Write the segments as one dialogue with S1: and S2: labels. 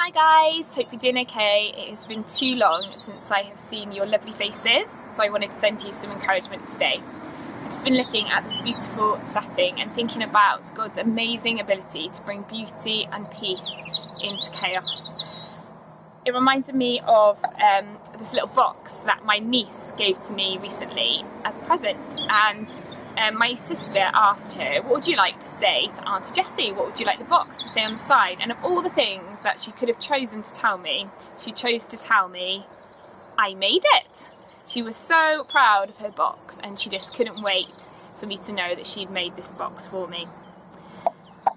S1: Hi guys, hope you're doing okay. It has been too long since I have seen your lovely faces, so I wanted to send you some encouragement today. I've just been looking at this beautiful setting and thinking about God's amazing ability to bring beauty and peace into chaos. It reminded me of this little box that my niece gave to me recently as a present, and my sister asked her, what would you like to say to Auntie Jessie? What would you like the box to say on the side? And of all the things that she could have chosen to tell me, she chose to tell me, I made it. She was so proud of her box and she just couldn't wait for me to know that she'd made this box for me.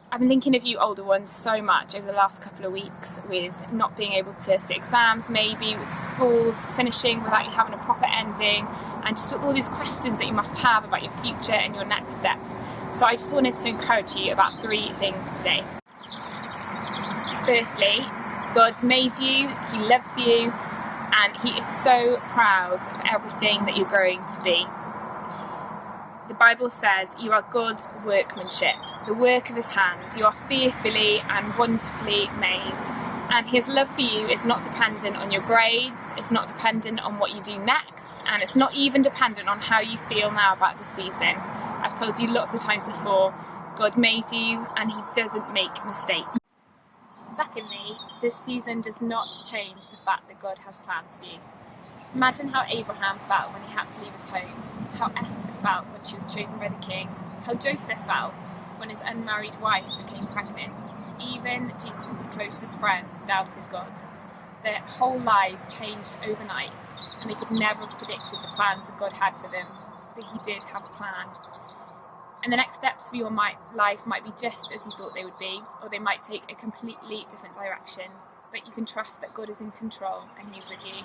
S1: I've been thinking of you older ones so much over the last couple of weeks, with not being able to sit exams maybe, with schools finishing without you having a proper ending, and just with all these questions that you must have about your future and your next steps. So I just wanted to encourage you about 3 things today. Firstly, God made you, He loves you, and He is so proud of everything that you're going to be. The Bible says you are God's workmanship, the work of His hands. You are fearfully and wonderfully made. And His love for you is not dependent on your grades, it's not dependent on what you do next, and it's not even dependent on how you feel now about the season. I've told you lots of times before, God made you and He doesn't make mistakes. Secondly, this season does not change the fact that God has plans for you. Imagine how Abraham felt when he had to leave his home, how Esther felt when she was chosen by the king, how Joseph felt when his unmarried wife became pregnant. Even Jesus' closest friends doubted God. Their whole lives changed overnight, and they could never have predicted the plans that God had for them, but He did have a plan. And the next steps for your life might be just as you thought they would be, or they might take a completely different direction, but you can trust that God is in control and He's with you.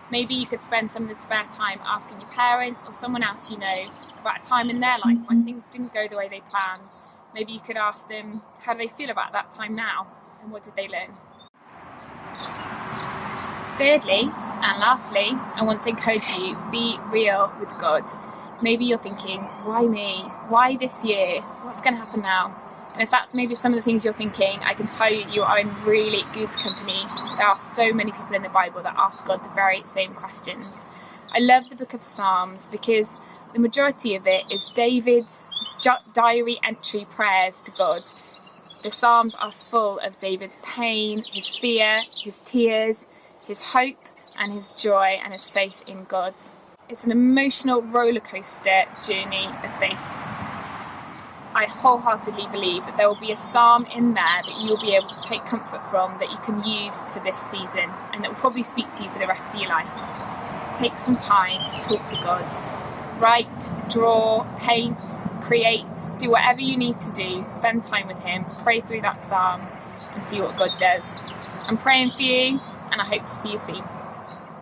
S1: Maybe you could spend some of the spare time asking your parents or someone else you know about a time in their life when things didn't go the way they planned. Maybe you could ask them, how do they feel about that time now, and what did they learn? Thirdly, and lastly, I want to encourage you, be real with God. Maybe you're thinking, why me? Why this year? What's going to happen now? And if that's maybe some of the things you're thinking, I can tell you, you are in really good company. There are so many people in the Bible that ask God the very same questions. I love the book of Psalms because the majority of it is David's diary entry prayers to God. The Psalms are full of David's pain, his fear, his tears, his hope, and his joy and his faith in God. It's an emotional roller coaster journey of faith. I wholeheartedly believe that there will be a psalm in there that you'll be able to take comfort from, that you can use for this season, and that will probably speak to you for the rest of your life. Take some time to talk to God. Write, draw, paint, create, do whatever you need to do. Spend time with Him, pray through that psalm, and see what God does. I'm praying for you, and I hope to see you soon.